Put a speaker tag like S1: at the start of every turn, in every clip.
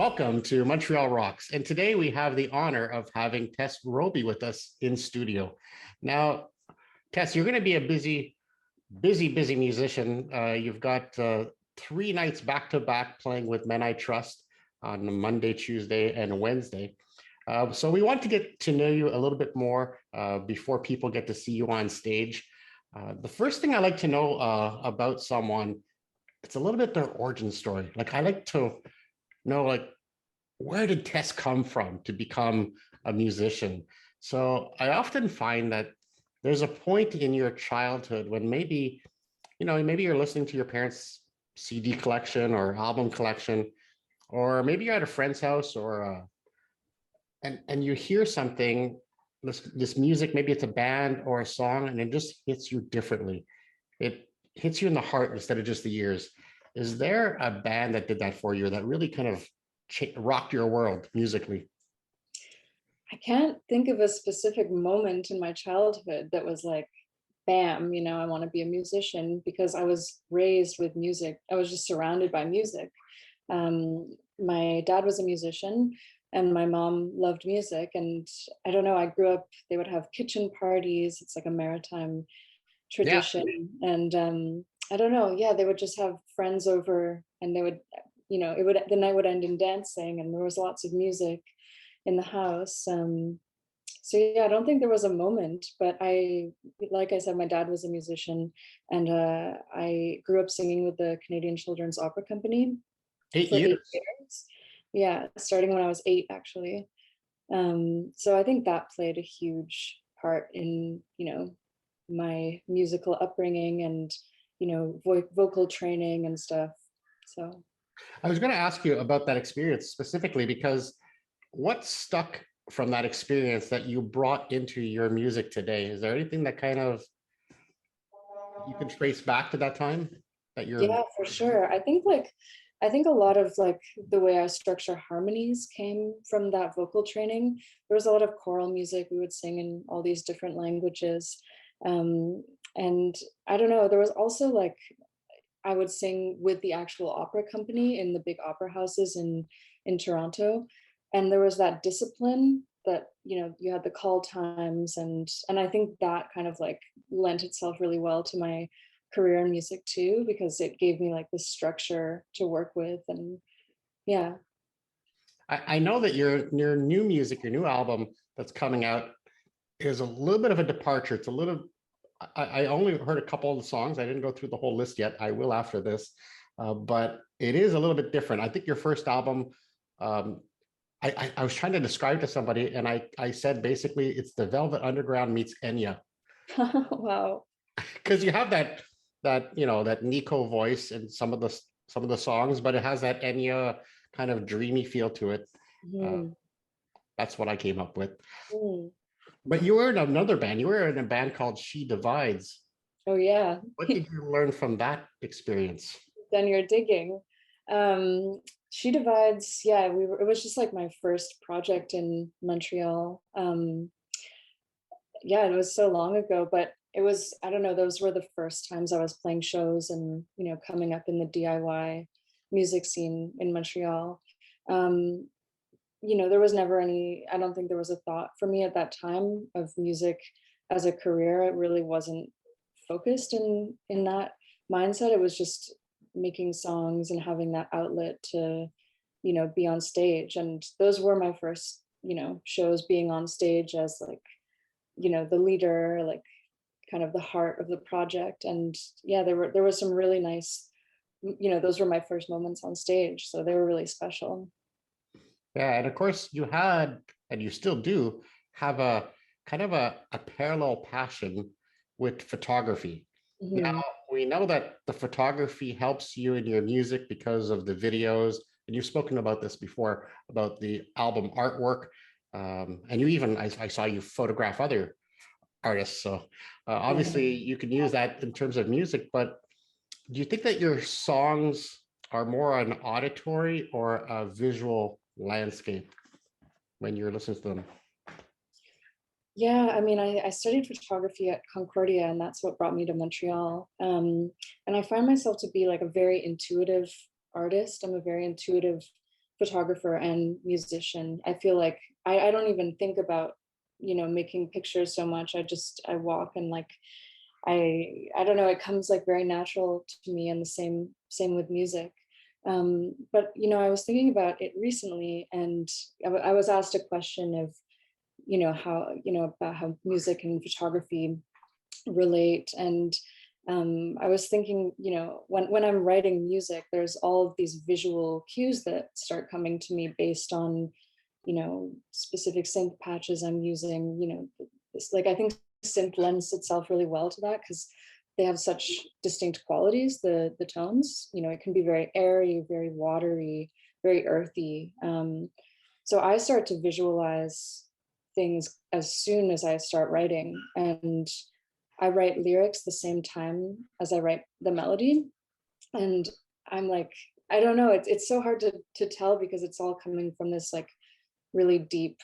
S1: Welcome to Montreal Rocks. And today we have the honor of having Tess Roby with us in studio. Now, Tess, you're going to be a busy musician. You've got 3 nights back to back playing with Men I Trust on Monday, Tuesday, and Wednesday. So we want to get to know you a little bit more before people get to see you on stage. The first thing I like to know about someone, it's a little bit their origin story. Like I like to know, like, where did Tess come from to become a musician? So I often find that there's a point in your childhood when maybe you're listening to your parents' CD collection or album collection, or maybe you're at a friend's house and you hear something, this music, maybe it's a band or a song, and it just hits you differently. It hits you in the heart instead of just the ears. Is there a band that did that for you that really kind of rocked your world musically?
S2: I can't think of a specific moment in my childhood that was like, bam, I want to be a musician, because I was raised with music. I was just surrounded by music. My dad was a musician and my mom loved music. And I don't know, I grew up, they would have kitchen parties. It's like a maritime
S1: Yeah.
S2: tradition. And I don't know, yeah, they would just have friends over and they would, the night would end in dancing and there was lots of music in the house. So yeah, I don't think there was a moment, but like I said, my dad was a musician, and I grew up singing with the Canadian Children's Opera Company
S1: eight
S2: for eight
S1: years.
S2: years. Yeah, starting when I was 8, actually. So I think that played a huge part in, my musical upbringing and, vocal training and stuff. So.
S1: I was going to ask you about that experience specifically because what stuck from that experience that you brought into your music today? Is there anything that kind of you can trace back to that time that you're?
S2: Yeah, for sure. I think a lot of like the way I structure harmonies came from that vocal training. There was a lot of choral music. We would sing in all these different languages. And I don't know, there was also like I would sing with the actual opera company in the big opera houses in Toronto. And there was that discipline that, you had the call times, and I think that kind of like lent itself really well to my career in music too, because it gave me like this structure to work with. And yeah.
S1: I know that your new music, your new album that's coming out is a little bit of a departure. It's a little. I only heard a couple of the songs. I didn't go through the whole list yet. I will after this, but it is a little bit different. I think your first album. Um, I was trying to describe to somebody, and I said basically it's the Velvet Underground meets Enya,
S2: Wow.
S1: because you have that Nico voice in some of the songs, but it has that Enya kind of dreamy feel to it. Uh,
S2: Mhm.
S1: that's what I came up with.
S2: Mm.
S1: But you were in another band. You were in a band called She Divides.
S2: Oh yeah.
S1: What did you learn from that experience?
S2: Then you're digging. She Divides, yeah, it was just like my first project in Montreal. Yeah, it was so long ago, but it was, I don't know, those were the first times I was playing shows and, coming up in the DIY music scene in Montreal. Um, there was never I don't think there was a thought for me at that time of music as a career. It really wasn't focused in that mindset. It was just making songs and having that outlet to, be on stage. And those were my first, shows being on stage as like, the leader, like kind of the heart of the project. And yeah, there was some really nice, those were my first moments on stage. So they were really special.
S1: Yeah, and of course you had, and you still do, have a kind of a parallel passion with photography. Now,
S2: Mhm.
S1: we know that the photography helps you in your music because of the videos, and you've spoken about this before, about the album artwork. And you even, I saw you photograph other artists. So
S2: Yeah.
S1: obviously you can use that in terms of music, but do you think that your songs are more an auditory or a visual landscape when you're listening to them?
S2: Yeah, I mean, I studied photography at Concordia, and that's what brought me to Montreal. And I find myself to be like a very intuitive artist. I'm a very intuitive photographer and musician. I feel like I don't even think about, making pictures so much. I walk and like I don't know, it comes like very natural to me, and the same with music. But I was thinking about it recently, and I was asked a question of, how, about how music and photography relate. And I was thinking, when I'm writing music, there's all of these visual cues that start coming to me based on, specific synth patches I'm using. It's like, I think synth lends itself really well to that, because they have such distinct qualities, the tones. It can be very airy, very watery, very earthy. So I start to visualize things as soon as I start writing, and I write lyrics the same time as I write the melody. And I'm like, I don't know, it's so hard to tell, because it's all coming from this like really deep,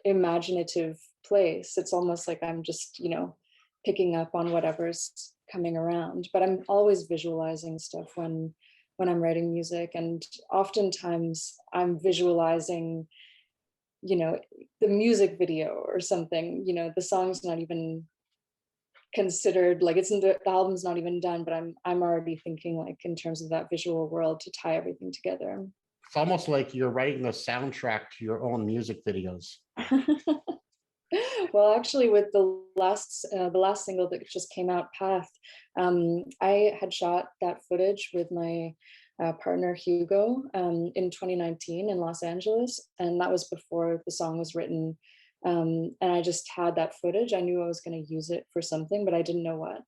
S2: imaginative place. It's almost like I'm just, picking up on whatever's coming around. But I'm always visualizing stuff when I'm writing music. And oftentimes I'm visualizing, the music video or something. The song's not even considered, like, the album's not even done, but I'm already thinking like in terms of that visual world to tie everything together.
S1: It's almost like you're writing the soundtrack to your own music videos.
S2: Well, actually, with the last single that just came out, Path, I had shot that footage with my partner Hugo in 2019 in Los Angeles, and that was before the song was written. And I just had that footage. I knew I was going to use it for something, but I didn't know what.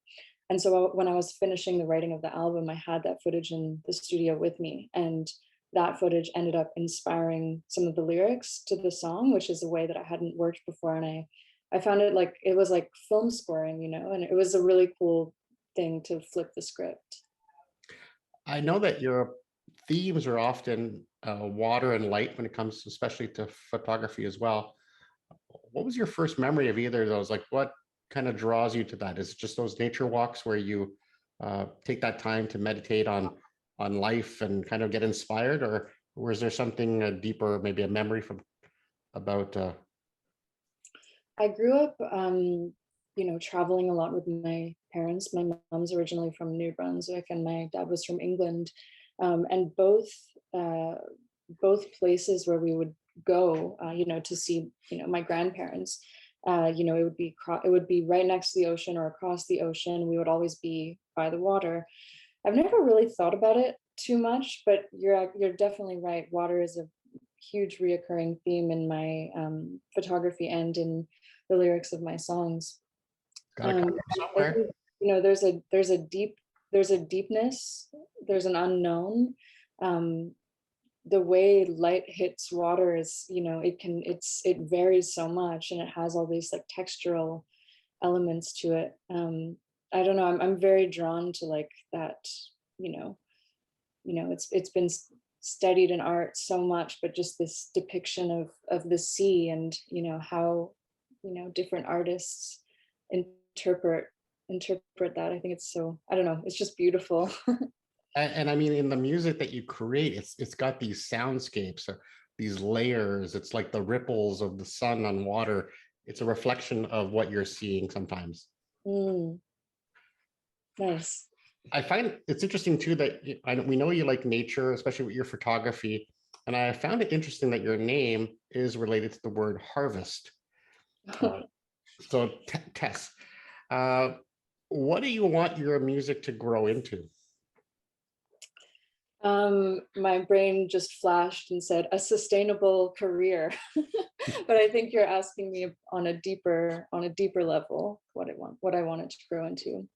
S2: And so when I was finishing the writing of the album, I had that footage in the studio with me, and that footage ended up inspiring some of the lyrics to the song, which is a way that I hadn't worked before. And I found it like, it was like film scoring, and it was a really cool thing to flip the script.
S1: I know that your themes are often water and light when it comes, especially to photography as well. What was your first memory of either of those? Like, what kind of draws you to that? Is it just those nature walks where you take that time to meditate on life and kind of get inspired, or was there something deeper, maybe a memory from about?
S2: I grew up, traveling a lot with my parents. My mom's originally from New Brunswick, and my dad was from England, and uh, both places where we would go, to see, my grandparents. It would be right next to the ocean or across the ocean. We would always be by the water. I've never really thought about it too much, but you're definitely right. Water is a huge reoccurring theme in my photography and in the lyrics of my songs.
S1: Gotta come
S2: Um,
S1: from
S2: I
S1: somewhere.
S2: think, there's a deepness, there's an unknown. Um, the way light hits water is, it varies so much, and it has all these like textural elements to it. I don't know, I'm very drawn to like that, you know, it's been studied in art so much, but just this depiction of the sea, and how different artists interpret interpret that. I think it's so, I don't know, it's just beautiful.
S1: And I mean, in the music that you create, it's got these soundscapes, these layers. It's like the ripples of the sun on water. It's a reflection of what you're seeing sometimes.
S2: Mm, nice.
S1: I find it's interesting too that we know you like nature, especially with your photography. And I found it interesting that your name is related to the word harvest. Uh, so, Tess, uh, what do you want your music to grow into?
S2: My brain just flashed and said a sustainable career. But I think you're asking me on a deeper level what I want it to grow into.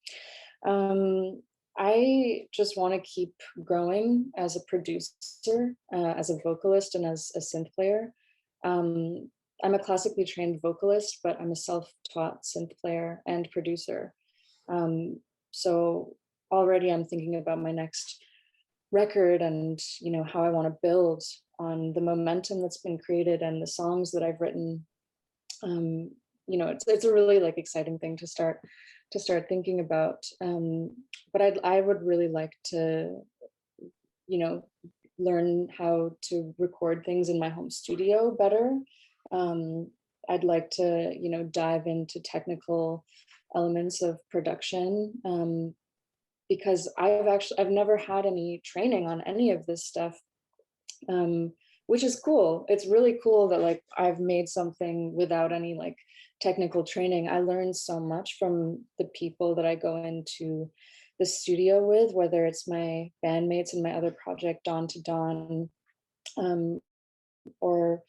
S2: Um, I just want to keep growing as a producer, as a vocalist, and as a synth player. Um, I'm a classically trained vocalist, but I'm a self-taught synth player and producer. Um, so already I'm thinking about my next record, and how I want to build on the momentum that's been created and the songs that I've written. um, it's a really like exciting thing to start thinking about. But I would really like to, you know learn how to record things in my home studio better. I'd like to, dive into technical elements of production, because I've never had any training on any of this stuff, which is cool. It's really cool that like I've made something without any like technical training. I learned so much from the people that I go into the studio with, whether it's my bandmates in my other project, Dawn to Dawn, um, or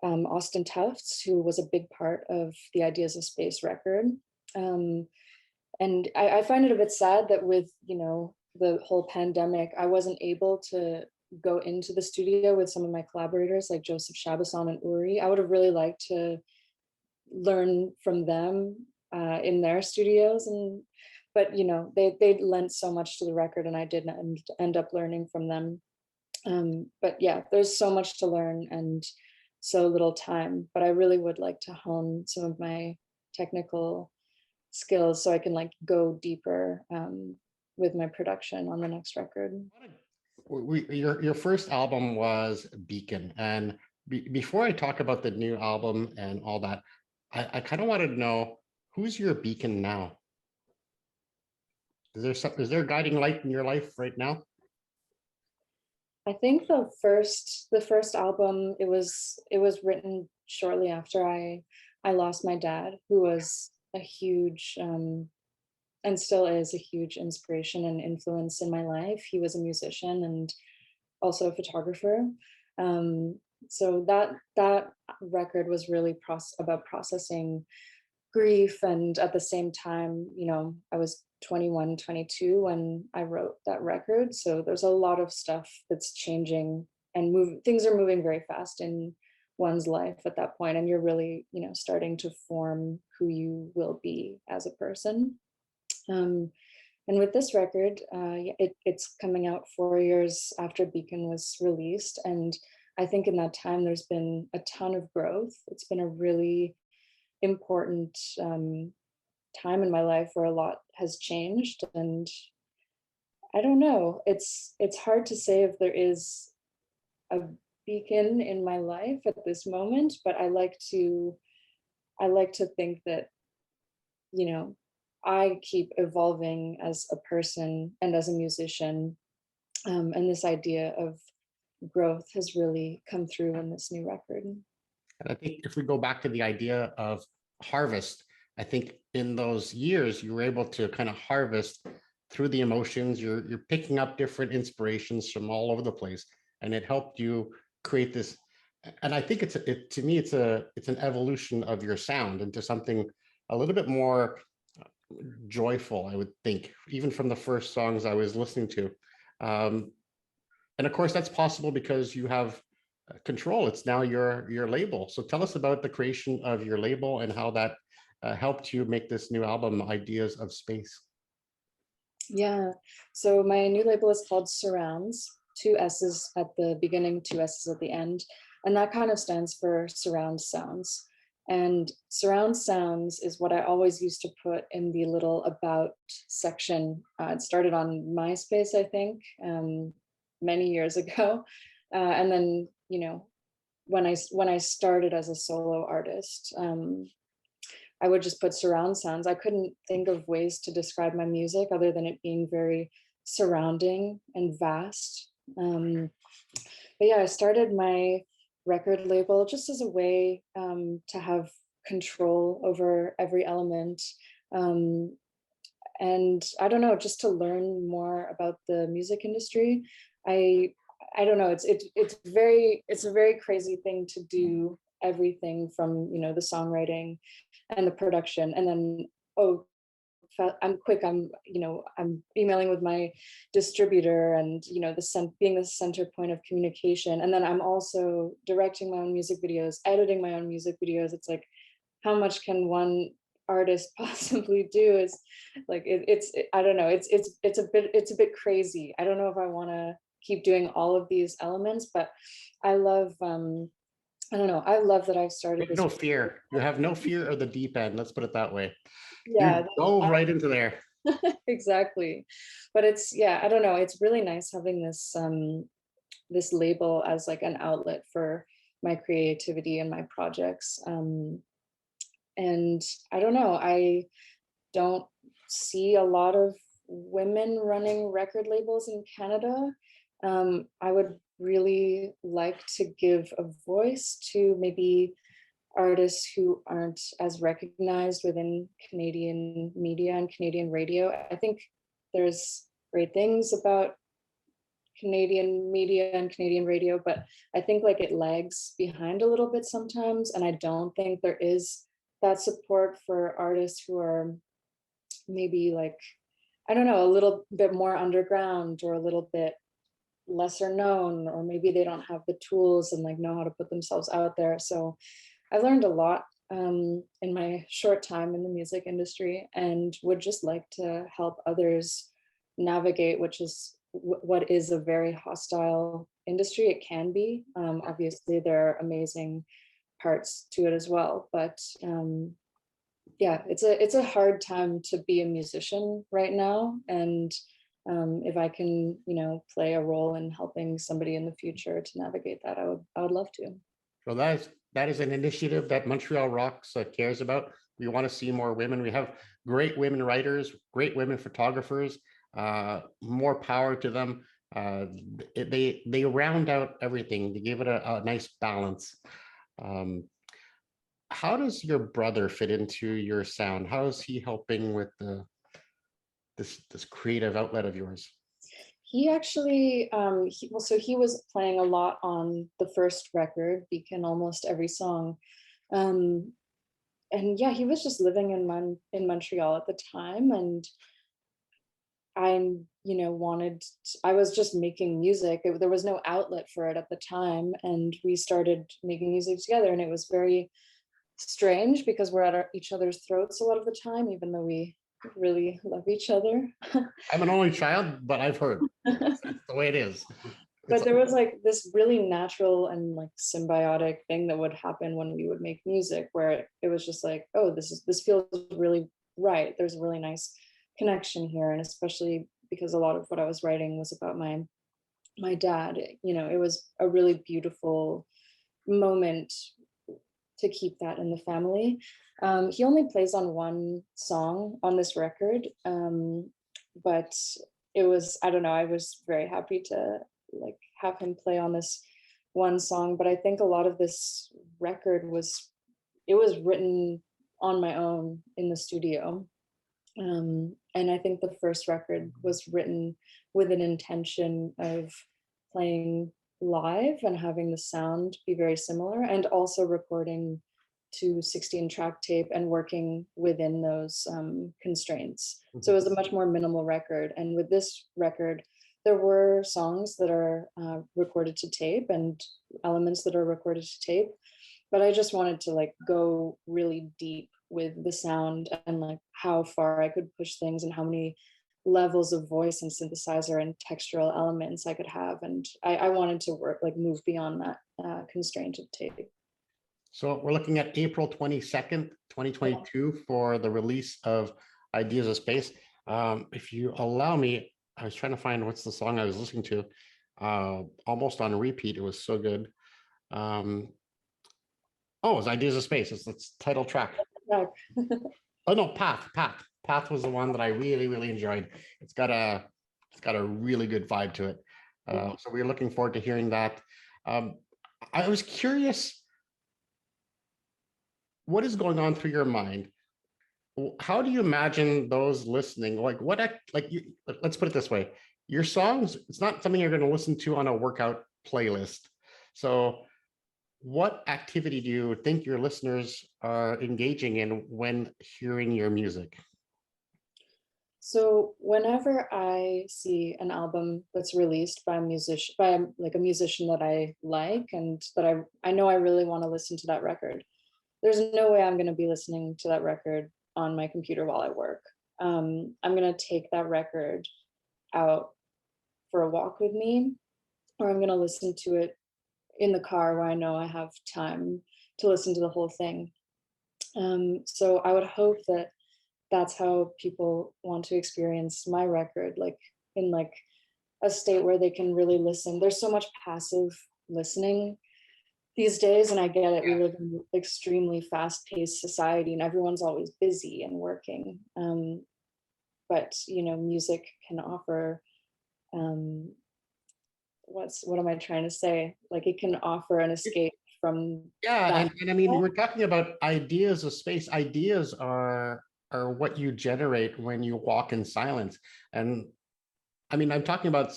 S2: Austin Tufts, who was a big part of the Ideas of Space record. Um, and I find it a bit sad that with, the whole pandemic, I wasn't able to go into the studio with some of my collaborators like Joseph Shabason and Uri. I would have really liked to learn from them in their studios, but they lent so much to the record, and I did end up learning from them. But yeah, there's so much to learn and so little time, but I really would like to hone some of my technical skills so I can like go deeper with my production on the next record.
S1: Your first album was Beacon, and before I talk about the new album and all that, I kind of wanted to know, who's your beacon now? Is there a guiding light in your life right now?
S2: I think the first album, it was written shortly after I lost my dad, who was a huge and still is a huge inspiration and influence in my life. He was a musician and also a photographer. So that record was really about processing grief, and at the same time, I was 21, 22 when I wrote that record. So there's a lot of stuff that's changing and things are moving very fast in one's life at that point, and you're really, starting to form who you will be as a person. Um, and with this record, it's coming out 4 years after Beacon was released. And I think in that time, there's been a ton of growth. It's been a really important time in my life where a lot has changed. And I don't know, it's hard to say if there is a beacon in my life at this moment, but I like to think that, I keep evolving as a person and as a musician. And this idea of growth has really come through in this new record.
S1: And I think if we go back to the idea of harvest, I think in those years you were able to kind of harvest through the emotions. You're picking up different inspirations from all over the place, and it helped you create this. And I think to me it's an evolution of your sound into something a little bit more joyful, I would think, even from the first songs I was listening to. And of course, that's possible because you have control. It's now your label. So tell us about the creation of your label and how that helped you make this new album, Ideas of Space.
S2: Yeah. So my new label is called Surrounds, two S's at the beginning, two S's at the end. And that kind of stands for surround sounds. And surround sounds is what I always used to put in the little about section. It started on MySpace, I think, many years ago. And then, when I started as a solo artist, I would just put surround sounds. I couldn't think of ways to describe my music other than it being very surrounding and vast. But yeah, I started my record label just as a way to have control over every element. And I don't know, just to learn more about the music industry. I don't know, it's a very crazy thing to do everything from, the songwriting and the production, and then, oh, I'm quick, I'm emailing with my distributor, and being the center point of communication, and then I'm also directing my own music videos, editing my own music videos. It's like, how much can one artist possibly do? Is like I don't know, it's a bit crazy. I don't know if I want to keep doing all of these elements, but I love I don't know, I love that I've started this.
S1: No fear. You have no fear of the deep end. Let's put it that way.
S2: Yeah,
S1: You go right into there.
S2: exactly. But it's, yeah, I don't know, it's really nice having this this label as like an outlet for my creativity and my projects. And I don't know, I don't see a lot of women running record labels in Canada. I would really like to give a voice to maybe artists who aren't as recognized within Canadian media and Canadian radio. I think there's great things about Canadian media and Canadian radio, but I think like it lags behind a little bit sometimes. And I don't think there is that support for artists who are maybe like, I don't know, a little bit more underground or a little bit lesser known, or maybe they don't have the tools and like know how to put themselves out there. So I learned a lot in my short time in the music industry, and would just like to help others navigate, which is what is a very hostile industry. It can be. Obviously, there are amazing parts to it as well, but yeah, it's a hard time to be a musician right now. And if I can, play a role in helping somebody in the future to navigate that, I would love to.
S1: So that is an initiative that Montreal Rocks cares about. We want to see more women. We have great women writers, great women photographers. More power to them. They round out everything. They give it a nice balance. How does your brother fit into your sound? How is he helping with this creative outlet of yours?
S2: He actually, so he was playing a lot on the first record, Beacon, almost every song. And yeah, he was just living in Montreal at the time, and I, I was just making music. There was no outlet for it at the time, and we started making music together, and it was very strange because we're at each other's throats a lot of the time, even though we really love each other.
S1: I'm an only child, but I've heard it's the way it is.
S2: But there was like this really natural and like symbiotic thing that would happen when we would make music, where it was just like, oh, this feels really right. There's a really nice connection here. And especially because a lot of what I was writing was about my dad. It was a really beautiful moment to keep that in the family. He only plays on one song on this record, but it was, I don't know, I was very happy to like have him play on this one song. But I think a lot of this record was written on my own in the studio. And I think the first record was written with an intention of playing live and having the sound be very similar, and also recording to 16 track tape and working within those constraints. So it was a much more minimal record. And with this record, there were songs that are recorded to tape and elements that are recorded to tape, but I just wanted to like go really deep with the sound and like how far I could push things and how many levels of voice and synthesizer and textural elements I could have. And I wanted to move beyond that constraint of tape.
S1: So we're looking at April 22nd, 2022 for the release of Ideas of Space. If you allow me, I was trying to find what's the song I was listening to, almost on repeat. It was so good. It was Ideas of Space. It's the title track. Oh no, Path was the one that I really, really enjoyed. It's got a really good vibe to it. So we're looking forward to hearing that. I was curious, what is going on through your mind? How do you imagine those listening? Let's put it this way. Your songs, it's not something you're going to listen to on a workout playlist. So what activity do you think your listeners are engaging in when hearing your music?
S2: So whenever I see an album that's released by a musician, a musician that I like and that I know I really want to listen to that record, there's no way I'm going to be listening to that record on my computer while I work. I'm going to take that record out for a walk with me, or I'm going to listen to it in the car where I know I have time to listen to the whole thing. So I would hope that that's how people want to experience my record, like in like a state where they can really listen. There's so much passive listening these days, and I get it. We live in an extremely fast-paced society, and everyone's always busy and working. But music can offer, what am I trying to say? Like, it can offer an escape from
S1: Yeah,
S2: that.
S1: and I mean, we're talking about ideas of space. Ideas are what you generate when you walk in silence. And I mean, I'm talking about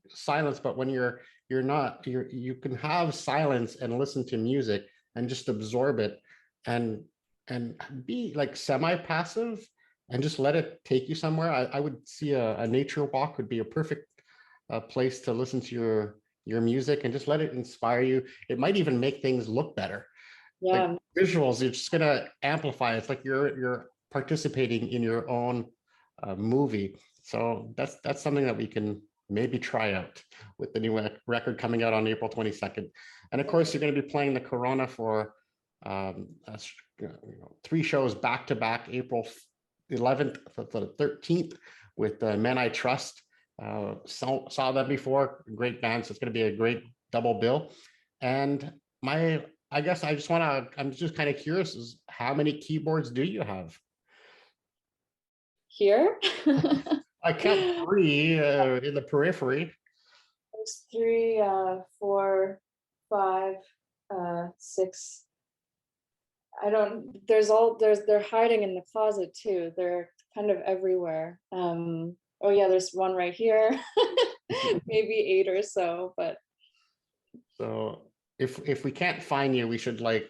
S1: silence, but when you're not, you can have silence and listen to music and just absorb it and be like semi-passive and just let it take you somewhere. I would see a nature walk would be a perfect place to listen to your music and just let it inspire you. It might even make things look better. Like
S2: Yeah,
S1: visuals, it's just gonna amplify. It's like you're participating in your own movie. So that's something that we can maybe try out with the new record coming out on April 22nd. And of course, you're going to be playing the Corona for 3 shows back to back, April 11th to the 13th with the Men I Trust. Saw them before, great band. So it's going to be a great double bill. And I guess I'm just kind of curious, is how many keyboards do you have?
S2: here.
S1: I count 3 in the periphery.
S2: There's 3, 4, 5, 6. They're hiding in the closet too. They're kind of everywhere. Oh yeah, there's one right here. Maybe 8 or so, but
S1: So if we can't find you, we should like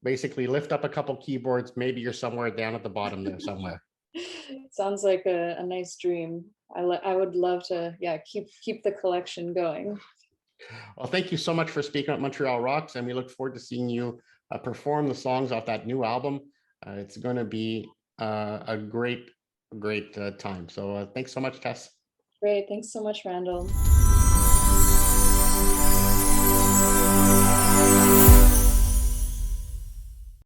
S1: basically lift up a couple keyboards. Maybe you're somewhere down at the bottom there somewhere.
S2: sounds like a nice dream. I would love to, yeah, keep the collection going.
S1: Well, thank you so much for speaking at Montreal Rocks, and we look forward to seeing you perform the songs off that new album. It's going to be a great time. So thanks so much, Tess.
S2: Great, thanks so much, Randall.